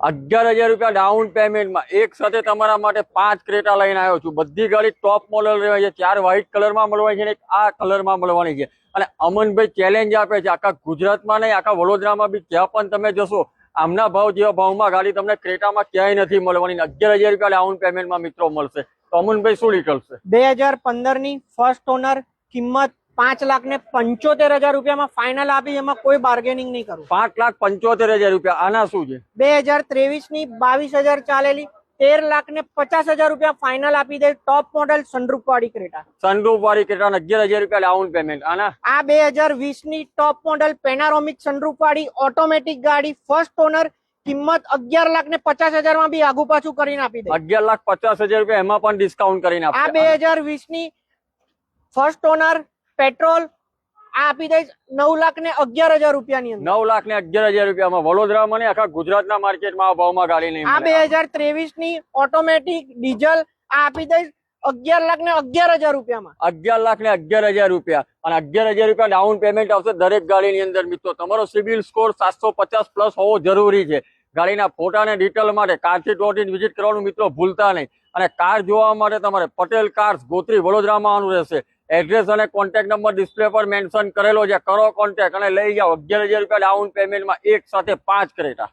11,000 રૂપિયા ડાઉન પેમેન્ટમાં એક સાથે તમારા માટે 5 ક્રેટા લઈને આવ્યો છું। બધી ગાડી ટોપ મોડલ રહેવાની છે, 4 વ્હાઇટ કલરમાં મળવાની છે અને એક આ કલરમાં મળવાની છે। અને અમનભાઈ ચેલેન્જ આપે છે આખા ગુજરાતમાં નહીં, આખા વડોદરામાં બી જ્યાં પણ તમે જશો આમના ભાવ જેવા ભાવમાં ગાડી તમને ક્રેટામાં ક્યાંય નથી મળવાની। 11,000 રૂપિયા ડાઉન પેમેન્ટમાં મિત્રો મળશે। તો અમનભાઈ શું નીકળશે? 2015 ની ફર્સ્ટ ઓનર, કિંમત 5,75,000 રૂપિયામાં ફાઇનલ આપી, એમાં કોઈ બાર્ગેનિંગ નહીં કરું। 5,75,000 રૂપિયા। આના શું છે? 2023 ની 22,000 ચાલેલી 13,50,000 રૂપિયા ફાઇનલ આપી દે। ટોપ મોડલ સનરૂફ વાળી ક્રેટા, સનરૂફ વાળી ક્રેટા 11,000 રૂપિયા ડાઉન પેમેન્ટ। આના આ 2020 ની ટોપ મોડલ પેનારોમિક સનરૂફ વાળી ઓટોમેટિક ગાડી, ફર્સ્ટ ઓનર, કિંમત 11,50,000 માં બી આગુ પાછું કરીને આપી દે। 11,50,000 રૂપિયા એમાં પણ ડિસ્કાઉન્ટ કરીને આ આપશે। 2020 ની ફર્સ્ટ ઓનર પેટ્રોલ, આ આપી દઈશ 9,11,000 રૂપિયાની અંદર। 9,11,000 રૂપિયામાં વડોદરામાં ને આખા ગુજરાતના માર્કેટમાં આ ભાવમાં ગાડી નહીં આ મળે। 2023 ની ઓટોમેટિક ડીઝલ, આ આપી દઈશ 11,11,000 રૂપિયામાં। 11,11,000 રૂપિયા અને 11,000 રૂપિયા ડાઉન પેમેન્ટ આવશે દરેક ગાડીની અંદર। મિત્રો તમારો સિબિલ સ્કોર 750 પ્લસ હોવો જરૂરી છે। ગાડીના ફોટા અને ડિટેલ માટે કારથી ટોટીને વિઝિટ કરવાનું મિત્રો ભૂલતા નહીં। અને કાર જોવા માટે તમારે પટેલ કાર્સ ગોત્રી વડોદરામાં આવવાનું રહેશે। એડ્રેસ અને કોન્ટેક્ટ નંબર ડિસ્પ્લે પર મેન્શન કરેલો છે, કરો કોન્ટેક્ટ અને લઈ જાઓ 11,000 રૂપિયા ડાઉન પેમેન્ટમાં એક સાથે 5 ક્રેટા।